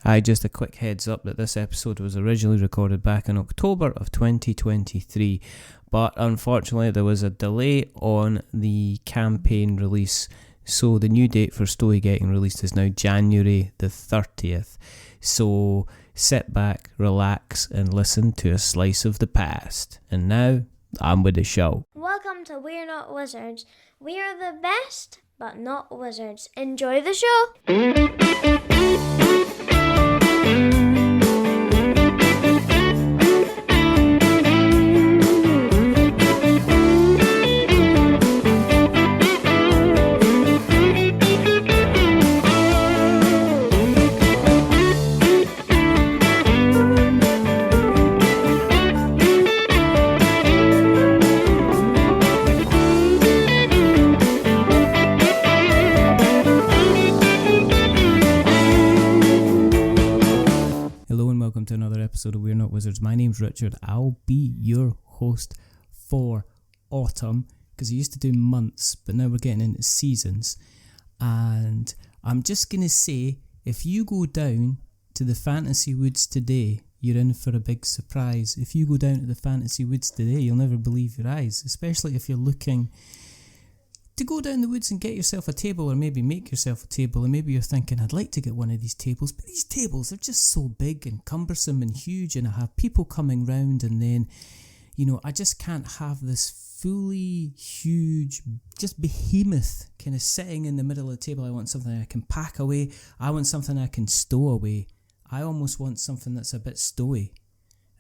Just a quick heads up that this episode was originally recorded back in October of 2023, but unfortunately there was a delay on the campaign release, so the new date for Stowii getting released is now January the 30th. So sit back, relax, and listen to a slice of the past. And now, on with the show. Welcome to We're Not Wizards. We are the best, but not wizards. Enjoy the show! To another episode of We're Not Wizards. My name's Richard. I'll be your host for autumn, because I used to do months, but now we're getting into seasons. And I'm just going to say, if you go down to the Fantasy Woods today, you're in for a big surprise. If you go down to the Fantasy Woods today, you'll never believe your eyes, especially if you're looking to go down the woods and get yourself a table, or maybe make yourself a table, and maybe you're thinking, I'd like to get one of these tables, but these tables are just so big and cumbersome and huge, and I have people coming round, and then, I just can't have this fully huge, just behemoth kind of sitting in the middle of the table. I want something I can pack away. I want something I can stow away. I almost want something that's a bit Stowii.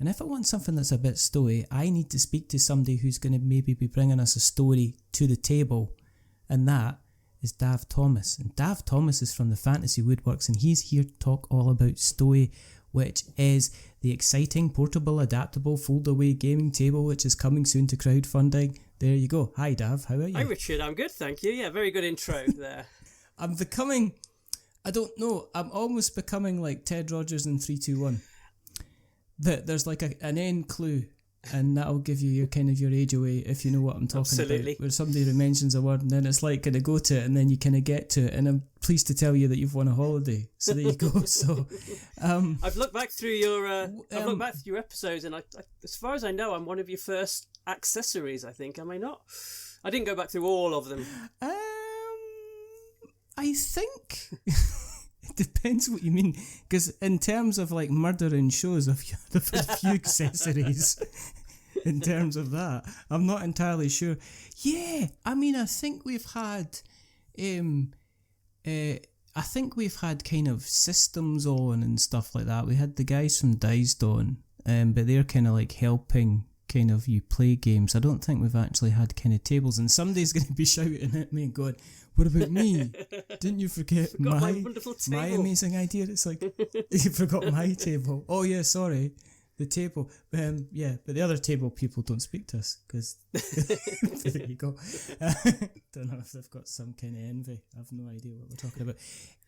And if I want something that's a bit Stowii, I need to speak to somebody who's going to maybe be bringing us a story to the table. And that is Dav Thomas. And Dav Thomas is from the Fantasy Woodworks, and he's here to talk all about Stowii, which is the exciting, portable, adaptable, fold-away gaming table, which is coming soon to crowdfunding. There you go. Hi, Dav. How are you? Hi, Richard. I'm good, thank you. Yeah, very good intro there. I'm almost becoming like Ted Rogers in 3-2-1. There's like an end clue, and that'll give you your age away, if you know what I'm talking Absolutely. about. Where somebody mentions a word, and then it's like, gonna go to it, and then you kind of get to it, and I'm pleased to tell you that you've won a holiday. So there you go. So, I've looked back through your episodes, and I, as far as I know, I'm one of your first accessories. I think, am I not? I didn't go back through all of them. I think. It depends what you mean, because in terms of like murdering shows, I've had a few accessories. In terms of that, I'm not entirely sure. Yeah, I mean, I think we've had, kind of systems on and stuff like that. We had the guys from Diced on, but they're kind of like helping kind of you play games. I don't think we've actually had kind of tables, and somebody's going to be shouting at me and going, what about me? Didn't you forget my amazing idea? It's like, you forgot my table. Oh yeah, sorry, the table. Yeah, but the other table people don't speak to us, because there you go. Don't know if they've got some kind of envy. I've no idea what we're talking about.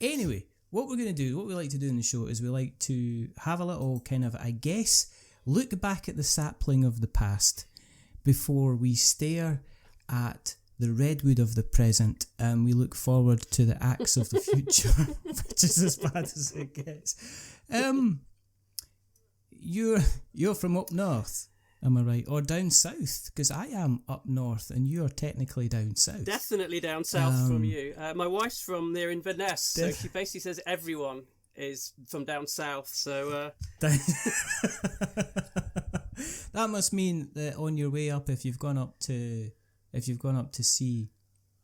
Anyway, what we like to do in the show is we like to have a little kind of, I guess, look back at the sapling of the past before we stare at the redwood of the present, and we look forward to the axe of the future, which is as bad as it gets. You're from up north, am I right? Or down south? Because I am up north, and you are technically down south. Definitely down south from you. My wife's from near Inverness, so she basically says everyone is from down south. So that must mean that on your way up, if you've gone up to see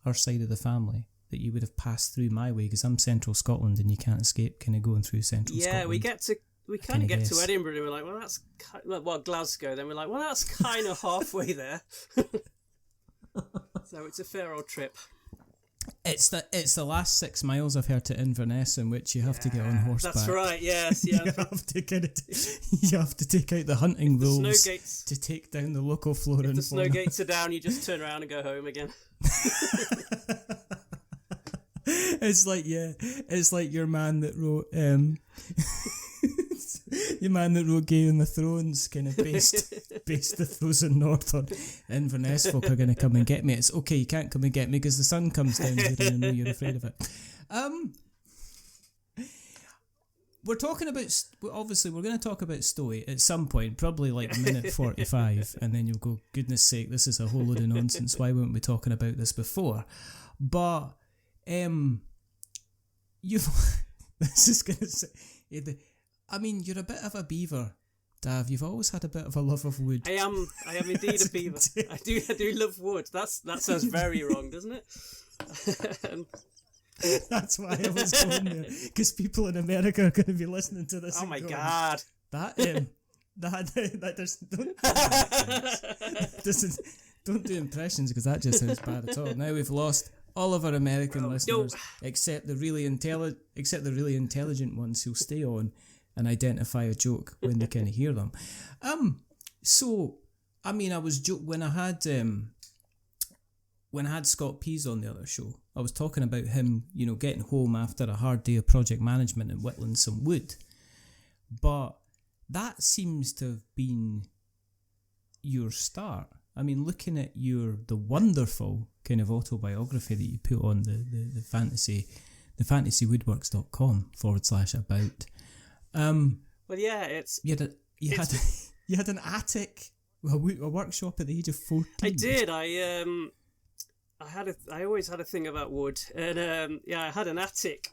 our side of the family, that you would have passed through my way, because I'm central Scotland, and you can't escape kind of going through central Scotland. Yeah, we kind of get to Edinburgh, and we're like, well, that's Glasgow. Then we're like, well, that's kind of halfway there. So it's a fair old trip. It's the last 6 miles I've heard to Inverness, in which you have to get on horseback. That's right. Yes. Yeah. you have to take out the hunting rules to take down the local flora and fauna. If the snow gates are down, you just turn around and go home again. It's like your man that wrote your man that wrote Game of Thrones kind of based the frozen north on Inverness folk are going to come and get me. It's okay, you can't come and get me because the sun comes down here and I know you're afraid of it. we're talking about, obviously we're going to talk about Stowii at some point, probably like minute 45, and then you'll go, goodness sake, this is a whole load of nonsense, why weren't we talking about this before? But you've this is going to say, I mean, you're a bit of a beaver, Dav. You've always had a bit of a love of wood. I am indeed a beaver. I do love wood. That sounds very wrong, doesn't it? That's why I was going there, because people in America are going to be listening to this. Oh my going, God! That just don't do impressions, because that just sounds bad at all. Now we've lost all of our American listeners, except the really intelligent ones who'll stay on and identify a joke when they kind of hear them. So I mean, I was when I had Scott Pease on the other show, I was talking about him, getting home after a hard day of project management and whittling some wood. But that seems to have been your start. I mean, looking at the wonderful kind of autobiography that you put on the fantasywoodworks.com/about. Well, yeah, it's you had an attic, a workshop at the age of 14. I did. I always had a thing about wood, and I had an attic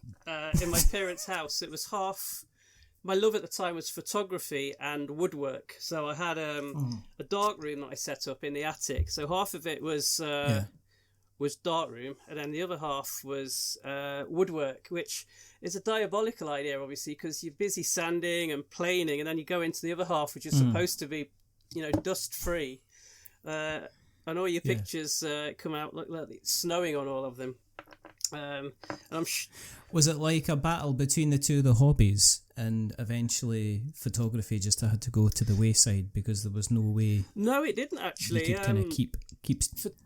in my parents' house. It was half. My love at the time was photography and woodwork, so I had a dark room that I set up in the attic. So half of it was dark room, and then the other half was woodwork, which is a diabolical idea, obviously, because you're busy sanding and planing, and then you go into the other half, which is supposed to be, dust free. And all your pictures come out look like it's snowing on all of them. And was it like a battle between the two of the hobbies, and eventually photography just had to go to the wayside because there was no way? No, it didn't actually. You could kind of keep.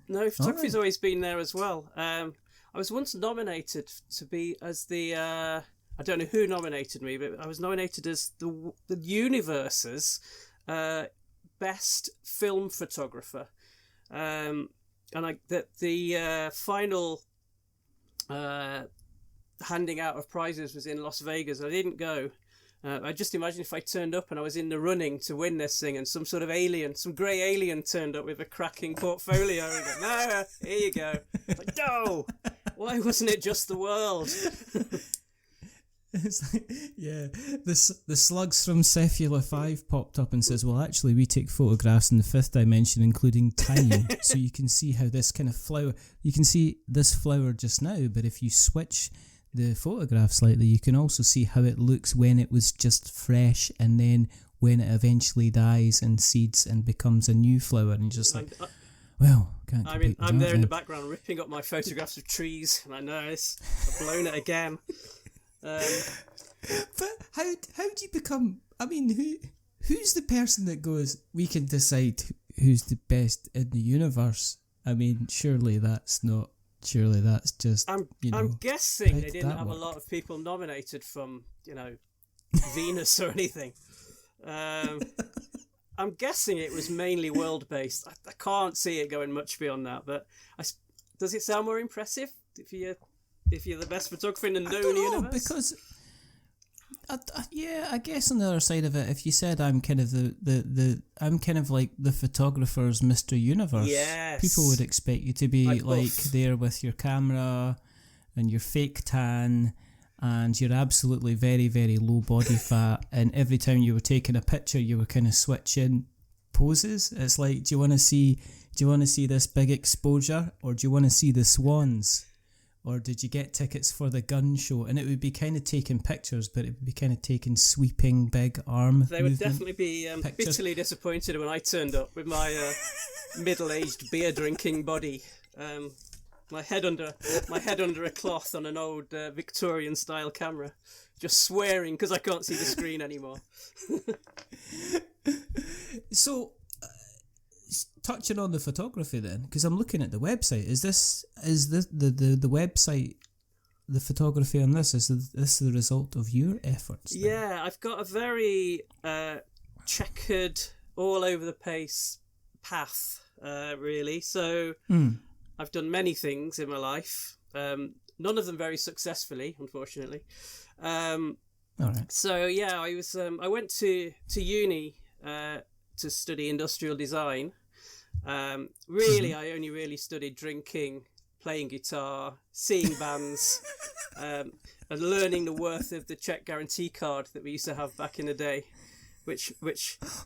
No, photography's always been there as well. I was once nominated to be as the. I don't know who nominated me, but I was nominated as the universe's best film photographer. And the final handing out of prizes was in Las Vegas. I didn't go. I just imagine if I turned up and I was in the running to win this thing, and some sort of alien, some grey alien turned up with a cracking portfolio and go, "No, here you go." Like, no, why wasn't it just the world? It's like, the slugs from Cephala 5 popped up and says, well, actually, we take photographs in the 5th dimension, including time, so you can see how this kind of flower, you can see this flower just now, but if you switch the photograph slightly, you can also see how it looks when it was just fresh, and then when it eventually dies and seeds and becomes a new flower, and just like, well, can't I'm there in the background ripping up my photographs of trees, and I know I've blown it again. But how do you become? I mean, who's the person that goes, we can decide who's the best in the universe? I mean, surely that's just. I'm guessing they didn't have a lot of people nominated from Venus or anything. I'm guessing it was mainly world based. I can't see it going much beyond that. But does it sound more impressive if you're the best photographer in the known universe? Because I guess on the other side of it, if you said I'm kind of I'm kind of like the photographer's Mr. Universe, yes, people would expect you to be like there with your camera and your fake tan and your absolutely very, very low body fat, and every time you were taking a picture you were kind of switching poses. It's like, do you want to see this big exposure, or do you want to see the swans? Or did you get tickets for the gun show? And it would be kind of taking pictures, but it would be kind of taking sweeping big arm They would definitely be bitterly disappointed when I turned up with my middle-aged beer-drinking body, my head under a cloth on an old Victorian-style camera, just swearing because I can't see the screen anymore. So, touching on the photography then, because I'm looking at the website. Is the website, the photography on this, is this the result of your efforts then? Yeah, I've got a very checkered, all over the place path, really. So I've done many things in my life, none of them very successfully, unfortunately. All right. So yeah, I went to uni to study industrial design. Really, I only really studied drinking, playing guitar, seeing bands, and learning the worth of the check guarantee card that we used to have back in the day, which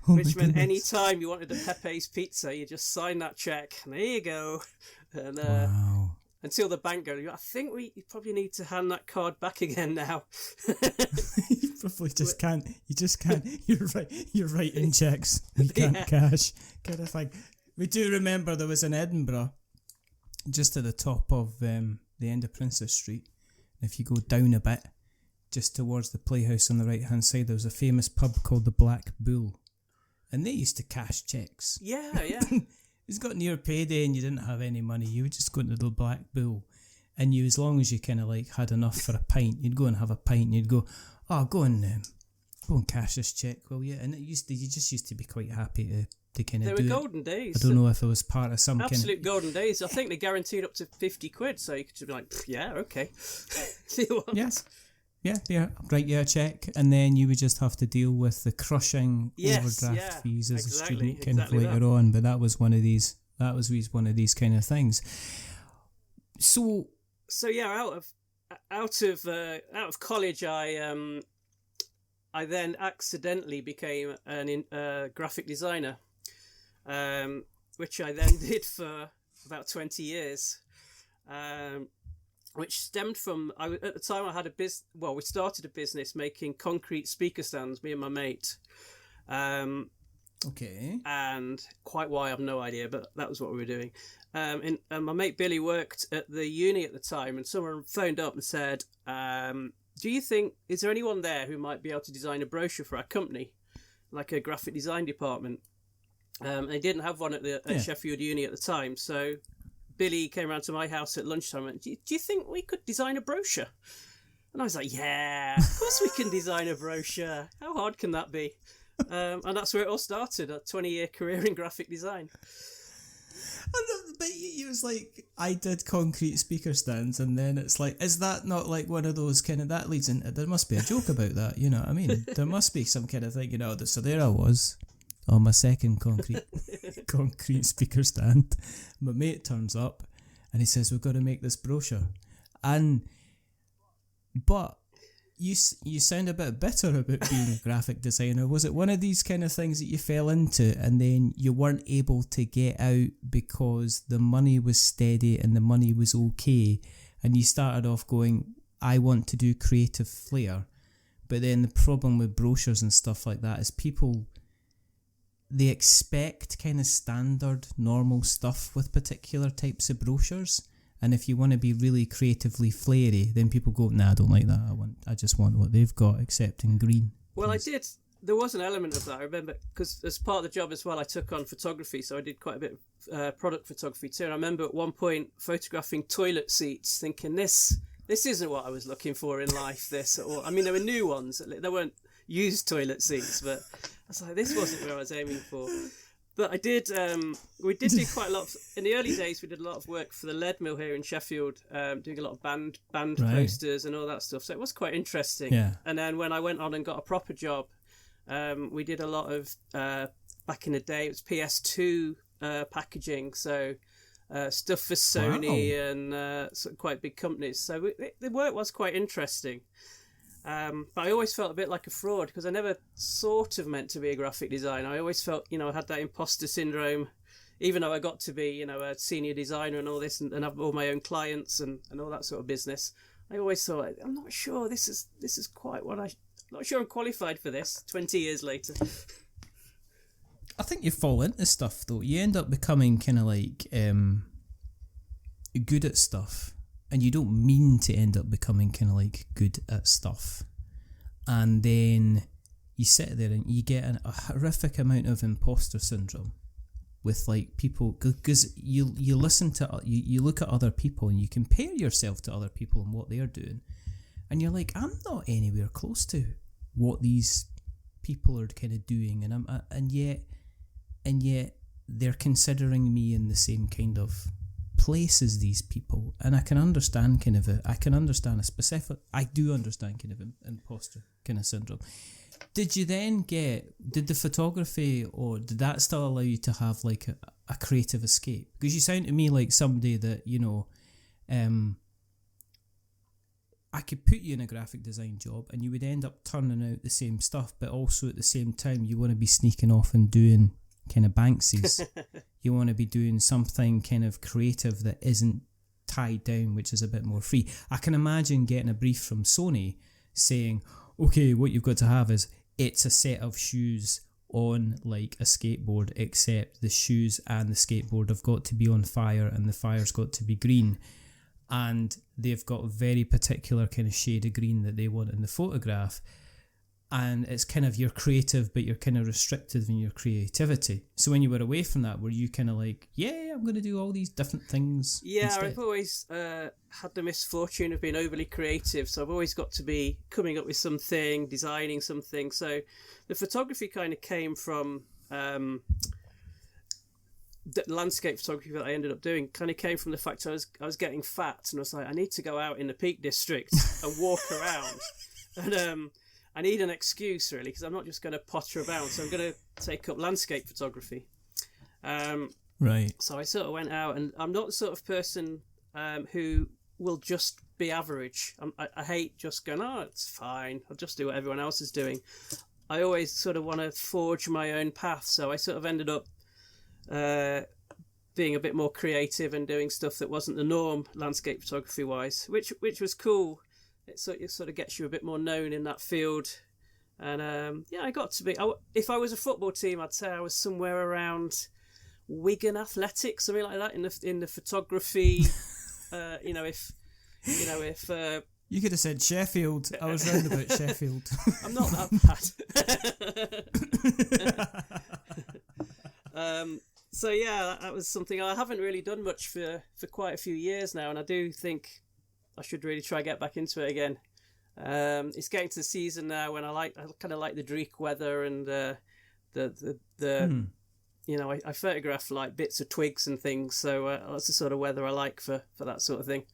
meant any time you wanted a Pepe's pizza, you just sign that check, and there you go. And Wow. until the bank goes, I think you probably need to hand that card back again now. You probably just can't. You just can't. You're right. You're writing checks. You can't cash. Kind of thing. We do remember there was in Edinburgh, just at the top of the end of Princess Street. If you go down a bit, just towards the Playhouse on the right hand side, there was a famous pub called the Black Bull, and they used to cash checks. Yeah. It's got near payday and you didn't have any money, you would just go into the Black Bull, and you, as long as you kind of like had enough for a pint, you'd go and have a pint, and you'd go, oh, go and cash this check, will you? And you just used to be quite happy to kind of do it. They were golden days. I don't know if it was part of some absolute golden days. I think they guaranteed up to 50 quid, so you could just be like, yeah, okay. See what? Yes. Yeah, write you a check, and then you would just have to deal with the crushing overdraft fees as a student kind of later on. But that was one of these. That was one of these kind of things. So yeah, out of college, I then accidentally became a graphic designer, which I then did for about 20 years. Which stemmed from, at the time I had we started a business making concrete speaker stands, me and my mate. Okay. And quite why, I have no idea, but that was what we were doing. And my mate Billy worked at the uni at the time, and someone phoned up and said, is there anyone there who might be able to design a brochure for our company? Like a graphic design department. They didn't have one at Sheffield Uni at the time, so Billy came around to my house at lunchtime and went, do you think we could design a brochure? And I was like, yeah, of course we can design a brochure. How hard can that be? And that's where it all started, a 20-year career in graphic design. But he was like, I did concrete speaker stands, and then it's like, is that not like one of those kind of, that leads into, there must be a joke about that, you know what I mean? There must be some kind of thing, you know. So there I was, on my second concrete speaker stand. My mate turns up and he says, we've got to make this brochure. But you sound a bit bitter about being a graphic designer. Was it one of these kind of things that you fell into and then you weren't able to get out because the money was steady and the money was okay, and you started off going, I want to do creative flair? But then the problem with brochures and stuff like that is people, they expect kind of standard, normal stuff with particular types of brochures. And if you want to be really creatively flary, then people go, nah, I don't like that. I just want what they've got, except in green. Well, please. I did. There was an element of that. I remember, because as part of the job as well, I took on photography. So I did quite a bit of product photography too. And I remember at one point photographing toilet seats, thinking this isn't what I was looking for in life. Or I mean, there were new ones. There weren't used toilet seats, but I was like, this wasn't where I was aiming for. But I did. We did do quite a lot in the early days. We did a lot of work for the lead mill here in Sheffield, doing a lot of band posters and all that stuff. So it was quite interesting. Yeah. And then when I went on and got a proper job, we did a lot of back in the day. It was PS2 packaging, so stuff for Sony and some quite big companies. So the work was quite interesting. But I always felt a bit like a fraud because I never sort of meant to be a graphic designer. I always felt, I had that imposter syndrome, even though I got to be, a senior designer and all this and have all my own clients and all that sort of business. I always thought, I'm not sure this is quite what I'm not sure I'm qualified for this 20 years later. I think you fall into stuff though. You end up becoming kind of like good at stuff. And you don't mean to end up becoming kind of like good at stuff. And then you sit there and you get a horrific amount of imposter syndrome with like people, because you listen to, you look at other people and you compare yourself to other people and what they're doing. And you're like, I'm not anywhere close to what these people are kind of doing. And yet they're considering me in the same kind of replaces these people, and I can understand kind of I do understand kind of imposter kind of syndrome. Did the photography, or did that still allow you to have like a creative escape? Because you sound to me like somebody that, you know, I could put you in a graphic design job and you would end up turning out the same stuff, but also at the same time you want to be sneaking off and doing kind of Banksies. You want to be doing something kind of creative that isn't tied down, which is a bit more free. I can imagine getting a brief from Sony saying, okay, what you've got to have is, it's a set of shoes on like a skateboard, except the shoes and the skateboard have got to be on fire and the fire's got to be green. And they've got a very particular kind of shade of green that they want in the photograph. And it's kind of, you're creative, but you're kind of restricted in your creativity. So when you were away from that, were you kind of like, yeah, I'm going to do all these different things? Yeah, instead? I've always had the misfortune of being overly creative. So I've always got to be coming up with something, designing something. So the photography kind of came from... the landscape photography that I ended up doing kind of came from the fact I was getting fat, and I was like, I need to go out in the Peak District and walk around, and I need an excuse really, because I'm not just going to potter about, so I'm going to take up landscape photography. Right. So I sort of went out, and I'm not the sort of person who will just be average. I hate just going, oh, it's fine, I'll just do what everyone else is doing. I always sort of want to forge my own path, so I sort of ended up being a bit more creative and doing stuff that wasn't the norm landscape photography wise, which was cool. It sort of gets you a bit more known in that field. And yeah, I got to be, if I was a football team, I'd say I was somewhere around Wigan Athletics, something like that, in the photography. If you could have said Sheffield. I was round about Sheffield. I'm not that bad. So yeah, that was something I haven't really done much for quite a few years now, and I do think I should really try get back into it again. It's getting to the season now when I kind of like the dreek weather, and I photograph like bits of twigs and things, so that's the sort of weather I like for that sort of thing.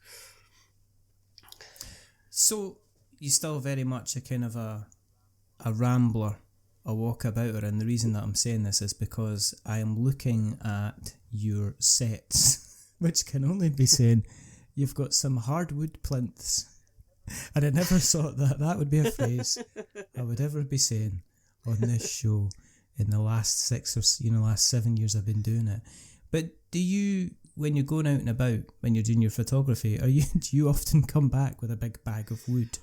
So you're still very much a kind of a rambler, a walkabouter, and the reason that I'm saying this is because I am looking at your sets, which can only be saying you've got some hardwood plinths, and I never thought that would be a phrase I would ever be saying on this show in the last 7 years I've been doing it. But do you, when you're going out and about, when you're doing your photography, do you often come back with a big bag of wood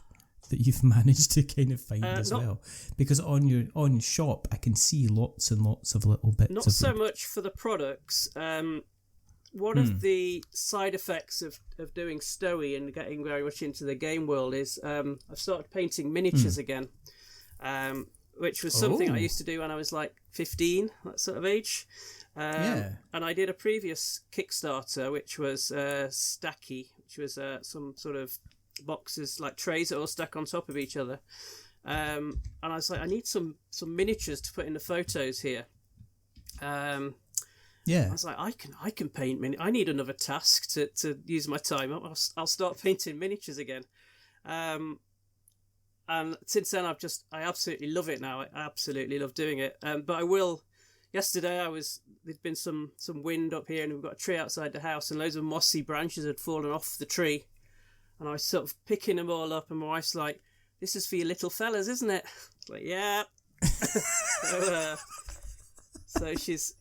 that you've managed to kind of find as well? Because on shop I can see lots and lots of little bits. Not of so wood. much for the products. One of the side effects of doing Stowii and getting very much into the game world is I've started painting miniatures again, which was something I used to do when I was like 15, that sort of age. And I did a previous Kickstarter, which was Stacky, which was some sort of boxes, like trays that all stack on top of each other. And I was like, I need some miniatures to put in the photos here. I was like, I can paint I need another task to use my time up. I'll start painting miniatures again. And since then I absolutely love it now. I absolutely love doing it. But I will. Yesterday there'd been some wind up here, and we've got a tree outside the house, and loads of mossy branches had fallen off the tree. And I was sort of picking them all up, and my wife's like, "This is for your little fellas, isn't it?" I was like, "Yeah." So she's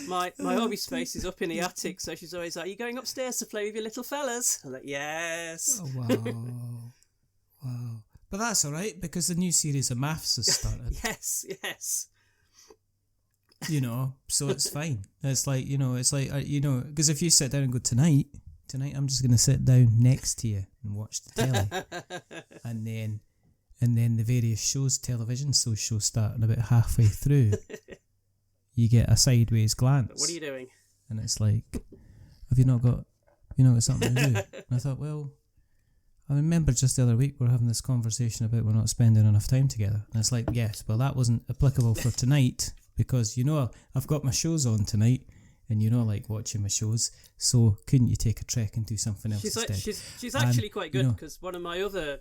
my hobby space is up in the attic, so she's always like, "Are you going upstairs to play with your little fellas?" I'm like, "Yes." Oh, wow. But that's all right, because the new series of maths has started. Yes. So it's fine. It's like, because if you sit down and go, tonight I'm just going to sit down next to you and watch the telly. and then the various television shows starting about halfway through. You get a sideways glance. What are you doing? And it's like, have you not got something to do? And I thought, well, I remember just the other week we were having this conversation about we're not spending enough time together. And it's like, yes, well, that wasn't applicable for tonight, because, I've got my shows on tonight, and you're not like watching my shows, so couldn't you take a trek and do something else She's instead? She's actually quite good, you know, because one of my other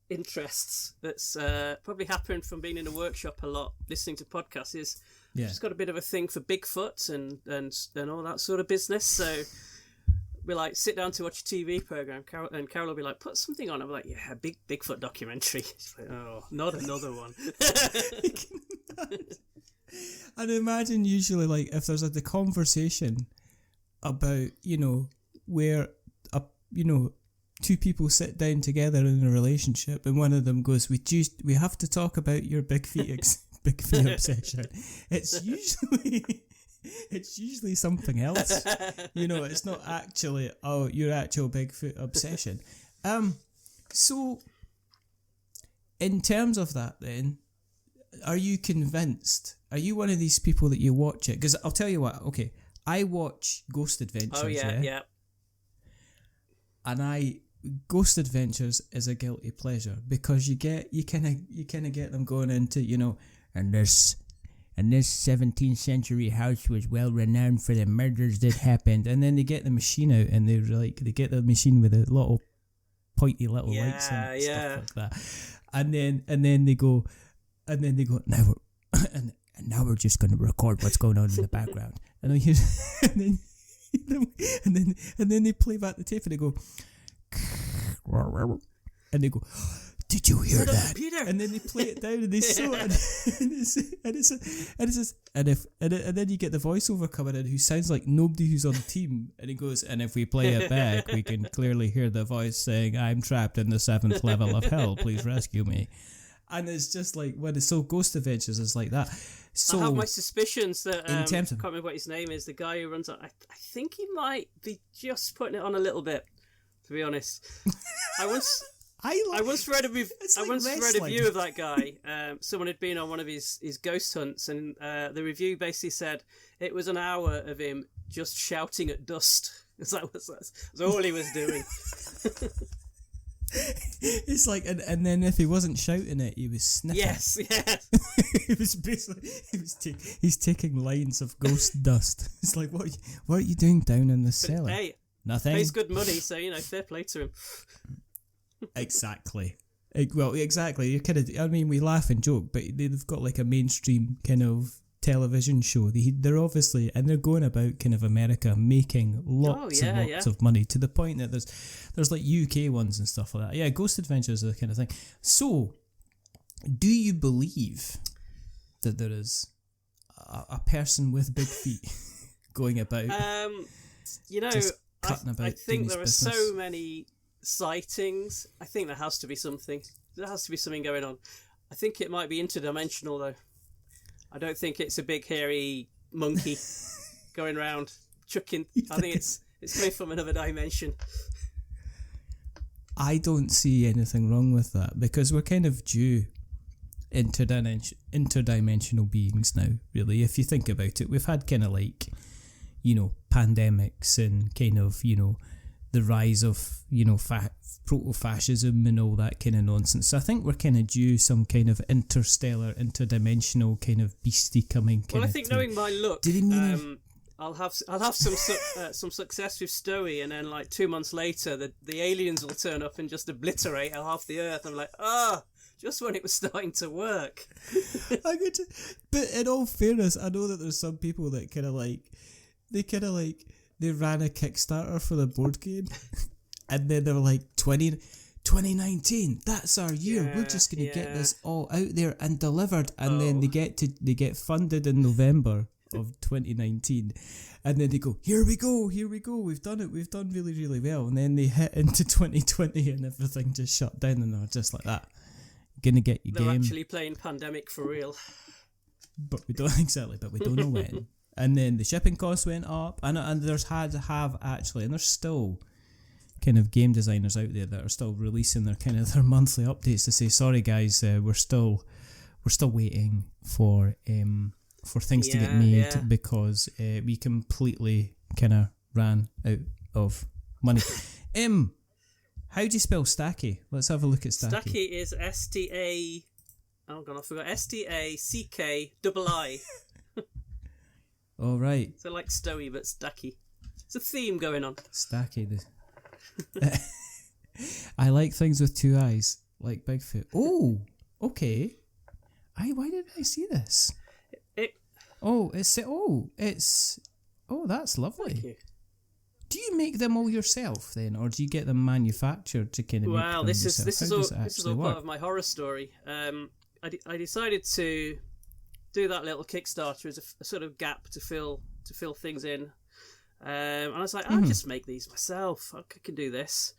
interests that's probably happened from being in a workshop a lot, listening to podcasts, is she's got a bit of a thing for Bigfoot and all that sort of business. So we like sit down to watch a TV program, and Carol will be like, "Put something on." I'm like, "Yeah, Bigfoot documentary." She's like, "Oh, not another one." And imagine usually like if there's the conversation about, you know, where two people sit down together in a relationship and one of them goes, we have to talk about your big feet obsession. It's usually something else. You know, it's not actually your actual Bigfoot obsession. So in terms of that then, are you convinced? Are you one of these people that you watch it? Because I'll tell you what, okay, I watch Ghost Adventures. Oh yeah. And Ghost Adventures is a guilty pleasure because you kind of get them going into, you know, and this 17th century house was well renowned for the murders that happened, and then they get the machine out and they get the machine with a little pointy little lights and stuff like that, and then they go now now we're just going to record what's going on in the background, and then they play back the tape and they go and they go, did you hear that? Peter. And then they play it down and they sew it, and then you get the voiceover coming in who sounds like nobody who's on the team, and he goes, and if we play it back, we can clearly hear the voice saying, "I'm trapped in the 7th level of hell. Please rescue me." And it's just like Ghost Adventures is like that. So I have my suspicions that in terms of, I can't remember what his name is. The guy who runs it, I think he might be just putting it on a little bit. To be honest, I once read a review of that guy. Someone had been on one of his ghost hunts, and the review basically said it was an hour of him just shouting at dust. That's all he was doing. It's like, and then if he wasn't shouting it, he was sniffing. Yes. It was basically he's taking lines of ghost dust. It's like, what are you doing down in the cellar? Hey, nothing. Pays good money, so fair play to him. Exactly. Well, exactly. You kind of. I mean, we laugh and joke, but they've got like a mainstream kind of television show. They're obviously, and they're going about kind of America making lots and lots of money, to the point that there's like UK ones and stuff like that. Yeah, Ghost Adventures is the kind of thing. So, do you believe that there is a person with big feet going about? Just cutting about. I think there are business? so many sightings. I think there has to be something. There has to be something going on. I think it might be interdimensional though. I don't think it's a big hairy monkey going around chucking. I think it's coming from another dimension. I don't see anything wrong with that, because we're kind of due interdimensional beings now, really. If you think about it, we've had kind of like, you know, pandemics and kind of, you know, the rise of, you know, proto-fascism and all that kind of nonsense. So I think we're kind of due some kind of interdimensional kind of beastie coming. Well, I think knowing my luck, I'll have some success with Stowii, and then like 2 months later, the aliens will turn up and just obliterate half the Earth. I'm like, just when it was starting to work. But in all fairness, I know that there's some people that they ran a Kickstarter for the board game, and then they were like, 2019, that's our year. Yeah, we're just going to get this all out there and delivered. And then they get funded in November of 2019, and then they go, here we go, we've done it, we've done really, really well. And then they hit into 2020 and everything just shut down, and they're just like that. Gonna get your game. They're actually playing Pandemic for real. But we don't know when. And then the shipping costs went up, and there's and there's still kind of game designers out there that are still releasing their monthly updates to say, sorry guys, we're still waiting for things to get made because we completely kind of ran out of money. How do you spell Stacky? Let's have a look at Stacky. Stacky is S-T-A... Oh god, I forgot. S-T-A-C-K-I-I. Oh, right. So like Stowii, but stacky. It's a theme going on. Stacky. I like things with two eyes, like Bigfoot. Oh, okay. Why didn't I see this? That's lovely. Thank you. Do you make them all yourself then, or do you get them manufactured to kind of make them yourself? This is all part of my horror story. I decided to do that little Kickstarter as a sort of gap to fill things in, and I was like, I'll just make these myself. I can do this.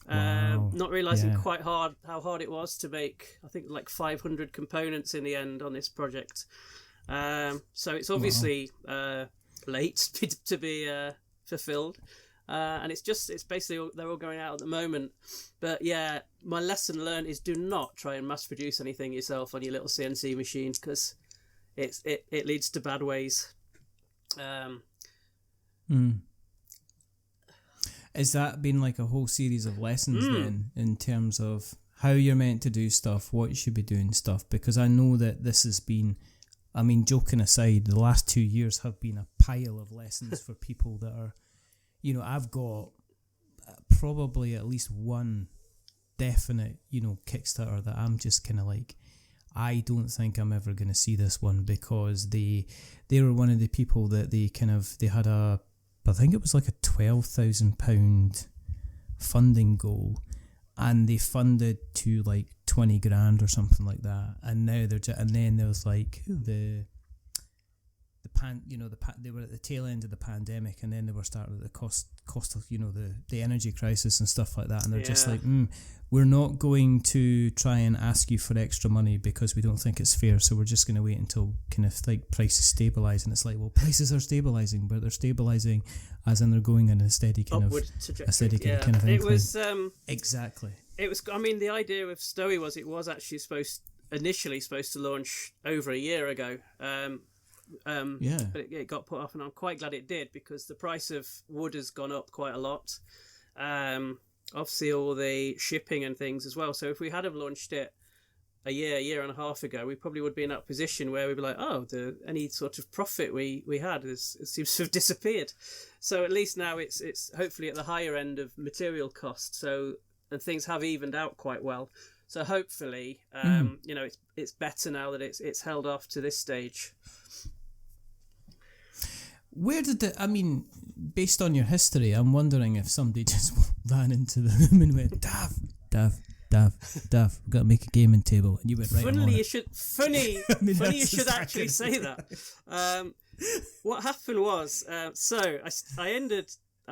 Wow. Not realizing quite how hard it was to make. I think like 500 components in the end on this project. So it's obviously late to be fulfilled. And it's basically they're all going out at the moment. But yeah, my lesson learned is do not try and mass produce anything yourself on your little CNC machine, because it leads to bad ways. Has that been like a whole series of lessons then, in terms of how you're meant to do stuff, what you should be doing stuff? Because I know that this has been, I mean, joking aside, the last 2 years have been a pile of lessons for people that are, you know, I've got probably at least one definite, you know, Kickstarter that I'm just kind of like, I don't think I'm ever going to see this one, because they were one of the people that they had I think it was like a £12,000 funding goal, and they funded to like 20 grand or something like that, and now and then there was like they were at the tail end of the pandemic, and then they were starting at the cost of, you know, the energy crisis and stuff like that, and they're just like, we're not going to try and ask you for extra money because we don't think it's fair, so we're just going to wait until kind of like prices stabilise. And it's like, well, prices are stabilising, but they're stabilising as in they're going in a steady kind of kind of it was exactly. It was, I mean, the idea with Stowii was it was actually initially supposed to launch over a year ago. But it got put off, and I'm quite glad it did, because the price of wood has gone up quite a lot. Obviously all the shipping and things as well. So if we had have launched it a year and a half ago, we probably would be in that position where we'd be like, any sort of profit we had seems to have disappeared. So at least now it's hopefully at the higher end of material costs. And things have evened out quite well. So hopefully, you know, it's better now that it's held off to this stage. Where did based on your history, I'm wondering if somebody just ran into the room and went, Dav, we've got to make a gaming table, and you went right. You should actually say that. What happened was, I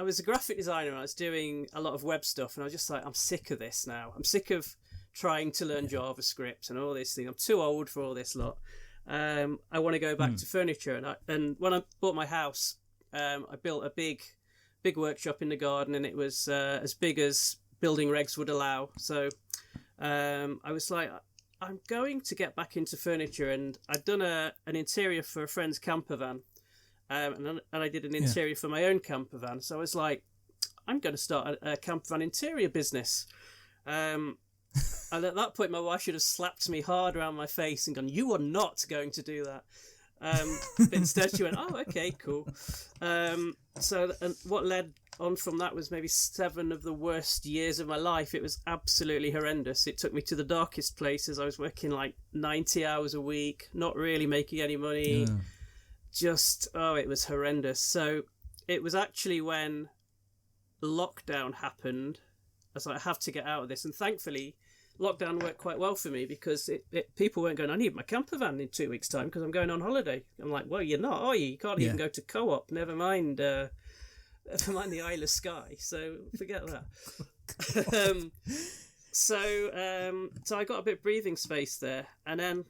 was a graphic designer, and I was doing a lot of web stuff, and I was just like, I'm sick of this now. I'm sick of trying to learn JavaScript and all this thing. I'm too old for all this lot. I want to go back to furniture, and when I bought my house, I built a big workshop in the garden, and it was as big as building regs would allow. So I was like, I'm going to get back into furniture, and I'd done an interior for a friend's camper van, and I did an interior for my own camper van. So I was like, I'm going to start a camper van interior business. And at that point, my wife should have slapped me hard around my face and gone, "You are not going to do that." But instead, she went, "Oh, okay, cool." So what led on from that was maybe 7 of the worst years of my life. It was absolutely horrendous. It took me to the darkest places. I was working like 90 hours a week, not really making any money. Yeah. It was horrendous. So it was actually when lockdown happened, I was like, I have to get out of this. And thankfully, lockdown worked quite well for me, because people weren't going, I need my camper van in 2 weeks' time because I'm going on holiday. I'm like, well, you're not, are you? You can't even go to Co-op, never mind the Isle of Skye. So forget that. So I got a bit of breathing space there. And then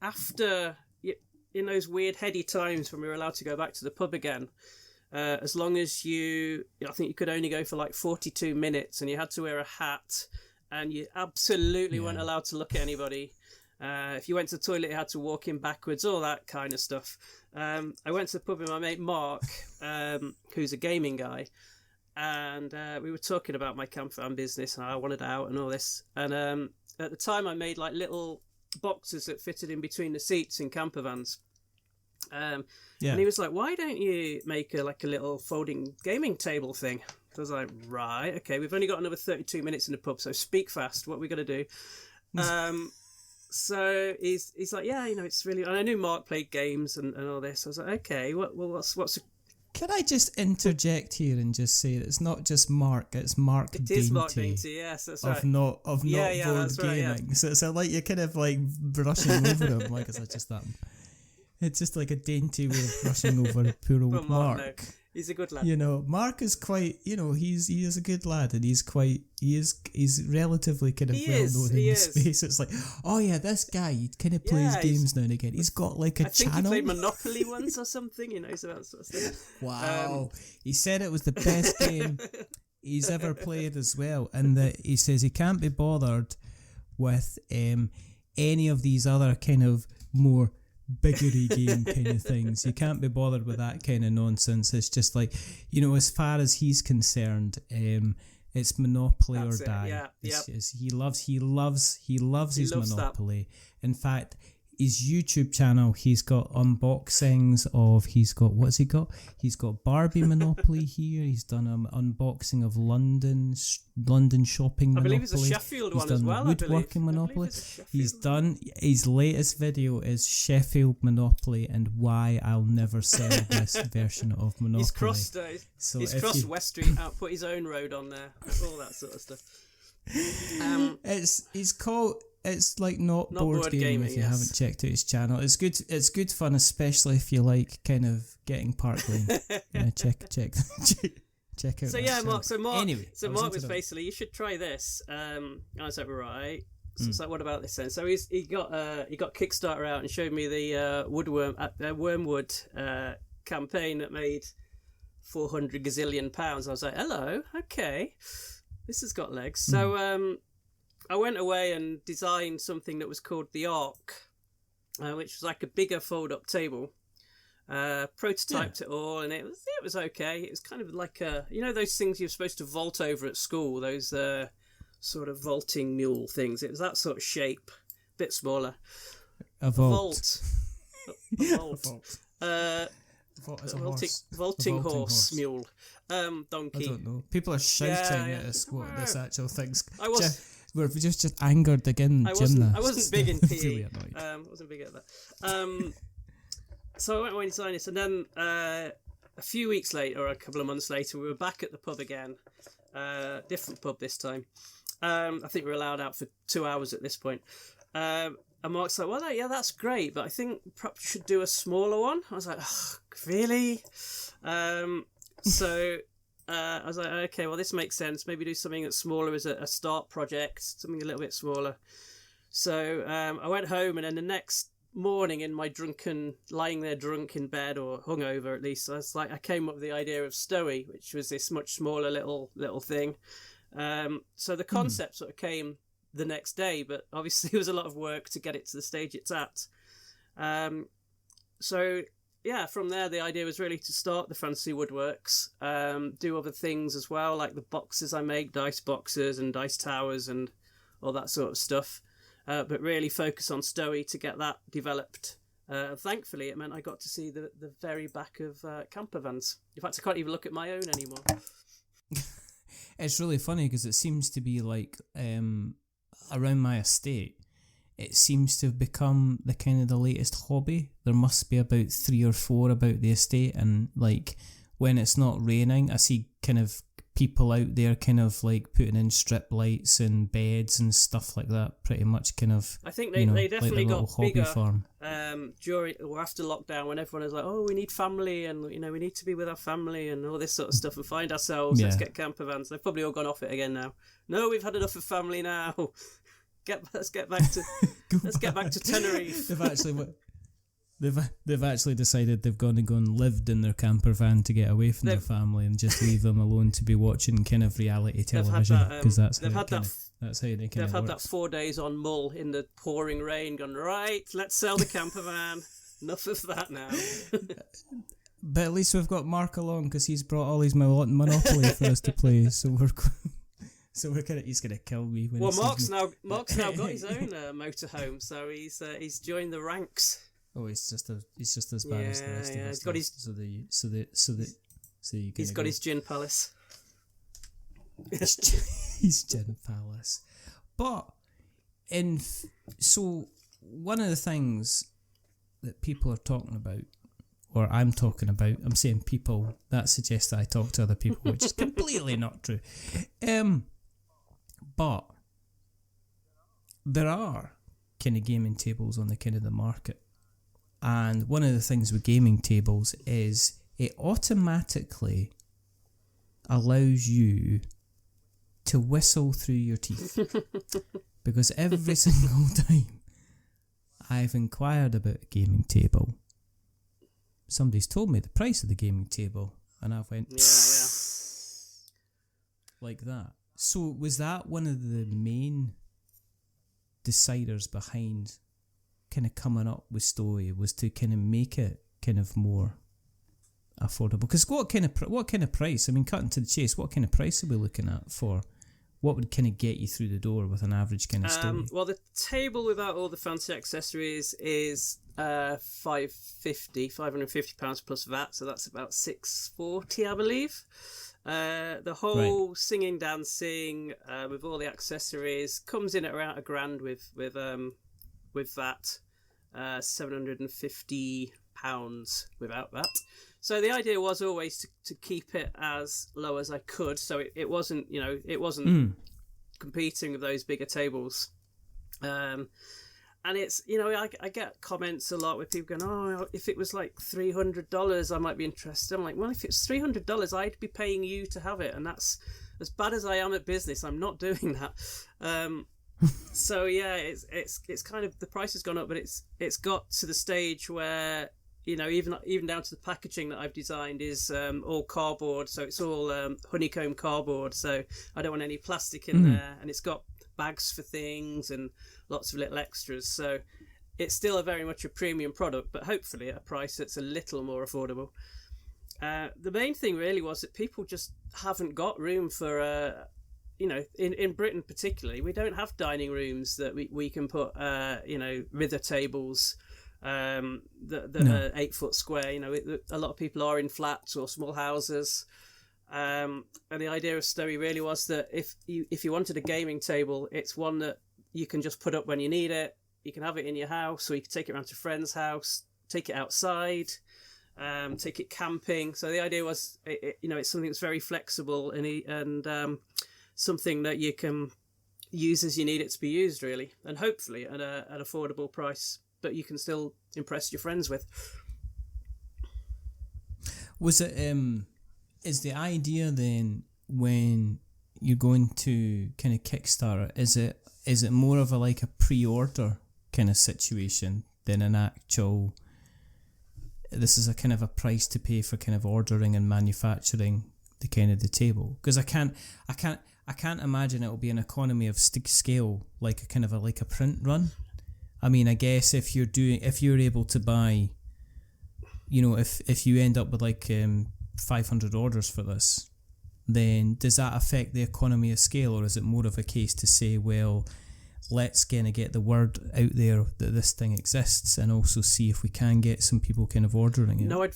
after, in those weird heady times when we were allowed to go back to the pub again, as long as I think you could only go for like 42 minutes, and you had to wear a hat, and you absolutely weren't allowed to look at anybody. If you went to the toilet, you had to walk in backwards, all that kind of stuff. I went to the pub with my mate Mark, who's a gaming guy, and we were talking about my camper van business, and I wanted out and all this. And at the time, I made like little boxes that fitted in between the seats in camper vans. And he was like, why don't you make a little folding gaming table thing? So I was like, right, okay, we've only got another 32 minutes in the pub, so speak fast. What are we going to do? So he's like, yeah, it's really... And I knew Mark played games and all this. I was like, okay, what's... Can I just interject here and just say that it's not just Mark, it's Mark Dainty. It is Mark Dainty, yes, that's right. Of not board that's gaming. Right, yeah. So like you're kind of like brushing over him, like is that just that? It's just like a dainty way of brushing over poor old Mark. No. He's a good lad. Mark is quite, he is a good lad, and he's relatively kind of well known in the space. It's like, oh yeah, this guy, he kind of plays games now and again. He's got like a channel. I think he played Monopoly once or something, so that sort of stuff. Wow. He said it was the best game he's ever played as well, and that he says he can't be bothered with any of these other kind of more biggery game kind of things. You can't be bothered with that kind of nonsense. It's just like, as far as he's concerned, it's Monopoly or die. He loves his Monopoly. That. In fact, his YouTube channel, he's got unboxings of, what's he got? He's got Barbie Monopoly here. He's done an unboxing of London shopping Monopoly. I believe it's a Sheffield one as well. Woodworking Monopoly. He's done, his latest video is Sheffield Monopoly and why I'll never sell this version of Monopoly. He's crossed West Street out, put his own road on there, all that sort of stuff. It's like not board gaming if you haven't checked out his channel. It's good fun, especially if you like kind of getting Park Lane. Check out. So yeah, Mark. Mark was basically, you should try this. And I was like, right. So it's like, what about this then? So he got Kickstarter out and showed me the Wormwood campaign that made 400 gazillion pounds. I was like, hello, okay, this has got legs. So I went away and designed something that was called the Ark, which was like a bigger fold-up table. Prototyped it all, and it was okay. It was kind of like those things you're supposed to vault over at school, those sort of vaulting mule things. It was that sort of shape, a bit smaller. A vault. A vault. Vaulting horse mule. Donkey. I don't know. People are shouting at us what this actual thing's. We're just angered again, gymnasts. I wasn't big in PE. I wasn't big at that. So I went away and designed this, and then a few weeks later, or a couple of months later, we were back at the pub again. Different pub this time. I think we were allowed out for 2 hours at this point. And Mark's like, well, yeah, that's great, but I think perhaps you should do a smaller one. I was like, oh, really? So I was like, okay, well, this makes sense. Maybe do something that's smaller as a start project, something a little bit smaller. So I went home, and then the next morning, in my lying there drunk in bed, or hungover at least, I came up with the idea of Stowii, which was this much smaller little thing. So the concept sort of came the next day, but obviously it was a lot of work to get it to the stage it's at. So yeah, from there the idea was really to start the Fantasy Woodworks, do other things as well, like the boxes I make, dice boxes and dice towers and all that sort of stuff, but really focus on Stowii to get that developed. Thankfully it meant I got to see the very back of camper vans. In fact, I can't even look at my own anymore. It's really funny because it seems to be like around my estate, it seems to have become the kind of the latest hobby. There must be about 3 or 4 about the estate, and like when it's not raining, I see kind of people out there kind of like putting in strip lights and beds and stuff like that. Pretty much kind of. I think they definitely like got bigger during or after lockdown, when everyone was like, oh, we need family, and we need to be with our family and all this sort of stuff and find ourselves. Let's get camper vans. They've probably all gone off it again now. No, we've had enough of family now. Let's get back to Tenerife. They've actually decided they've gone and lived in their camper van to get away from their family and just leave them alone to be watching kind of reality television, because that's how they kind of had that 4 days on Mull in the pouring rain, gone, right, let's sell the camper van. Enough of that now. But at least we've got Mark along, because he's brought all his Monopoly for us to play, so we're he's gonna kill me. Mark's now got his own motorhome, so he's joined the ranks. Oh, he's just as bad as the rest of us. He's got his. So you He's got his gin palace. His gin palace. But so one of the things that people are talking about, or I'm talking about, I'm saying people, that suggests that I talk to other people, which is completely not true. But there are kind of gaming tables on the kind of the market. And one of the things with gaming tables is it automatically allows you to whistle through your teeth. Because every single time I've inquired about a gaming table, somebody's told me the price of the gaming table, and I've went, like that. So was that one of the main deciders behind kind of coming up with Stowii, was to kind of make it kind of more affordable? Because what kind of price? I mean, cutting to the chase, what kind of price are we looking at for? What would kind of get you through the door with an average kind of Stowii? Well, the table without all the fancy accessories is £550 plus VAT, so that's about $640, I believe. The whole singing, dancing with all the accessories comes in at around £1,000 with VAT, £750 without that. So the idea was always to keep it as low as I could, so it wasn't competing with those bigger tables. And it's, I get comments a lot with people going, oh, if it was like $300, I might be interested. I'm like, well, if it's $300, I'd be paying you to have it, and that's, as bad as I am at business, I'm not doing that. So yeah, it's kind of, the price has gone up, but it's got to the stage where, even down to the packaging that I've designed is all cardboard, so it's all honeycomb cardboard, so I don't want any plastic in there, and it's got bags for things and lots of little extras, so it's still very much a premium product, but hopefully at a price that's a little more affordable. The main thing really was that people just haven't got room for in Britain particularly, we don't have dining rooms that we can put rither tables that are 8 foot square. A lot of people are in flats or small houses, and the idea of Stowii really was that if you wanted a gaming table, it's one that you can just put up when you need it. You can have it in your house, or you can take it around to a friend's house, take it outside, take it camping. So the idea was it's something that's very flexible and something that you can use as you need it to be used, really, and hopefully at an affordable price, but you can still impress your friends with. Was it is the idea then, when you're going to kind of Kickstarter, is it more of a pre-order kind of situation than an actual, this is a kind of a price to pay for kind of ordering and manufacturing the kind of the table? Because I can't imagine it'll be an economy of scale, like a print run. I mean, I guess if you're able to buy, if you end up with 500 orders for this, then does that affect the economy of scale, or is it more of a case to say, well, let's kind of get the word out there that this thing exists, and also see if we can get some people kind of ordering it? No,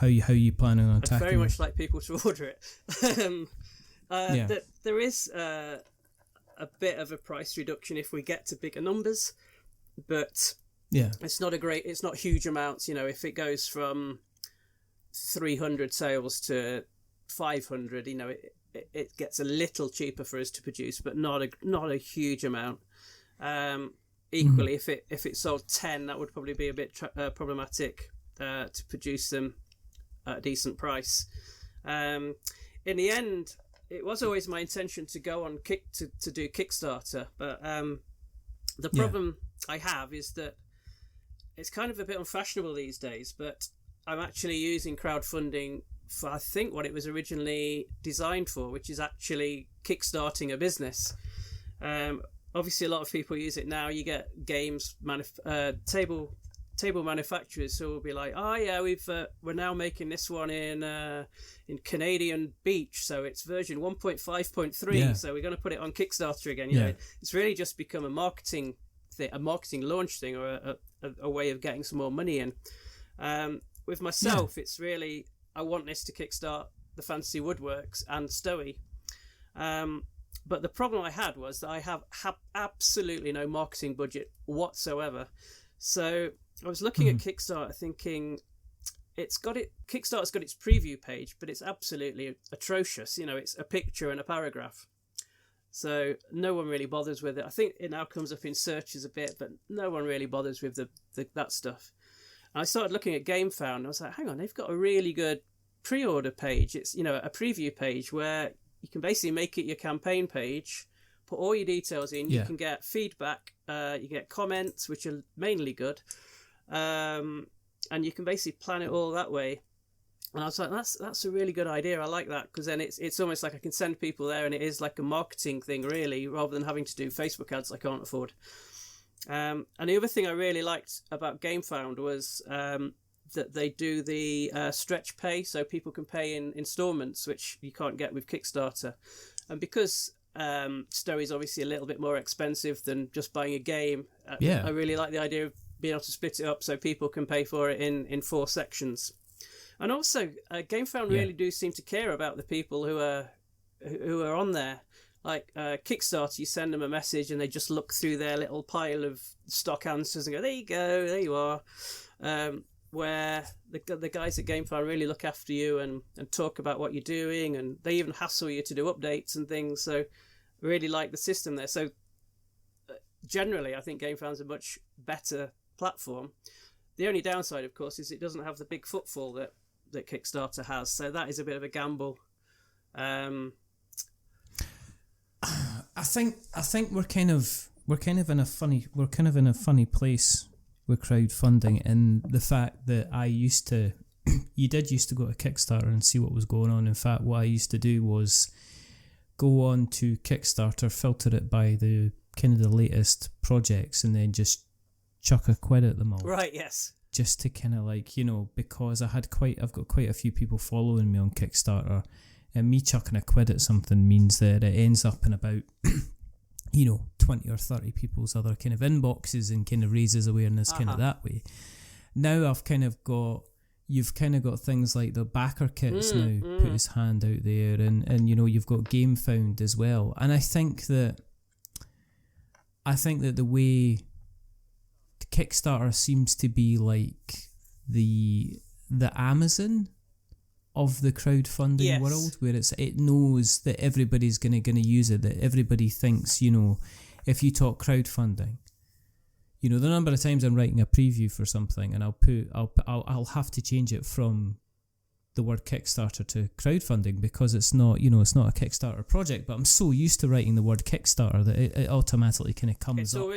how you planning on attacking? I'd very much like people to order it. There is a bit of a price reduction if we get to bigger numbers, but it's not huge amounts. If it goes from 300 sales to 500, it gets a little cheaper for us to produce, but not a huge amount. Equally, if it sold 10, that would probably be a bit problematic to produce them at a decent price. In the end, it was always my intention to go on to do Kickstarter, but the problem I have is that it's kind of a bit unfashionable these days, but I'm actually using crowdfunding for, I think, what it was originally designed for, which is actually kickstarting a business. Obviously, a lot of people use it now. You get games table manufacturers who will be like, oh yeah, we're now making this one in Canadian Beach, so it's version 1.5.3, so we're going to put it on Kickstarter again. It's really just become a marketing a marketing launch thing, or a way of getting some more money in. With myself, it's really, I want this to kickstart the Fantasy Woodworks and Stowii. But the problem I had was that I have absolutely no marketing budget whatsoever. So I was looking at Kickstarter thinking, Kickstarter's got its preview page, but it's absolutely atrocious. It's a picture and a paragraph. So no one really bothers with it. I think it now comes up in searches a bit, but no one really bothers with that stuff. And I started looking at GameFound, and I was like, hang on, they've got a really good pre-order page. It's, a preview page where you can basically make it your campaign page, put all your details in. You can get feedback, you get comments, which are mainly good, and you can basically plan it all that way. And I was like, that's a really good idea. I like that, because then it's almost like I can send people there, and it is like a marketing thing, really, rather than having to do Facebook ads I can't afford. And the other thing I really liked about GameFound was that they do the stretch pay, so people can pay in installments, which you can't get with Kickstarter. And because Stowii is obviously a little bit more expensive than just buying a game, I really like the idea of being able to split it up so people can pay for it in 4 sections. And also, GameFound really do seem to care about the people who are on there. Like Kickstarter, you send them a message and they just look through their little pile of stock answers and go, there you go, there you are. Where the guys at GameFound really look after you and talk about what you're doing, and they even hassle you to do updates and things. So I really like the system there. So generally, I think GameFound's a much better platform. The only downside, of course, is it doesn't have the big footfall that Kickstarter has. So that is a bit of a gamble. I think we're kind of in a funny place with crowdfunding, and the fact that you did used to go to Kickstarter and see what was going on. In fact, what I used to do was go on to Kickstarter, filter it by the kind of the latest projects, and then just chuck £1 at them all. Right, yes. Just to kind of because I've got quite a few people following me on Kickstarter, and me chucking £1 at something means that it ends up in about 20 or 30 people's other kind of inboxes, and kind of raises awareness kind of that way. Now you've kind of got things like the backer kits now put his hand out there, and you've got GameFound as well. And I think that the way Kickstarter seems to be like the Amazon of the crowdfunding world, where it knows that everybody's gonna use it, that everybody thinks, if you talk crowdfunding, the number of times I'm writing a preview for something and I'll have to change it from the word Kickstarter to crowdfunding, because it's not a Kickstarter project, but I'm so used to writing the word Kickstarter that it automatically kind of comes up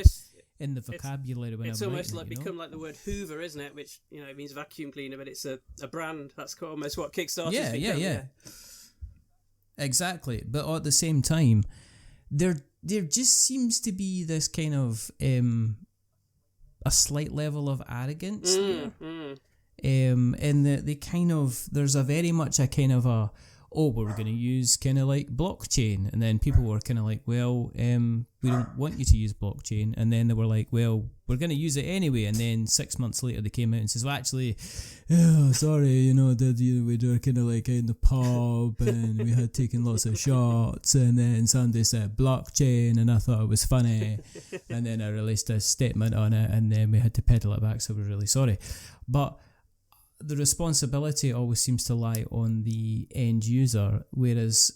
in the vocabulary when it's I'm almost writing, become like the word Hoover, isn't it? Which it means vacuum cleaner, but it's a brand. That's almost what Kickstarter's become. Yeah. Exactly. But at the same time, there just seems to be this kind of a slight level of arrogance there. And they kind of, there's a very much a kind of a, we're going to use kind of like blockchain, and then people were kind of like, well, we don't want you to use blockchain, and then they were like, well, we're going to use it anyway, and then 6 months later they came out and says, well, actually, sorry, we were kind of like in the pub and we had taken lots of shots, and then somebody said blockchain and I thought it was funny, and then I released a statement on it, and then we had to pedal it back, so we're really sorry. But the responsibility always seems to lie on the end user, whereas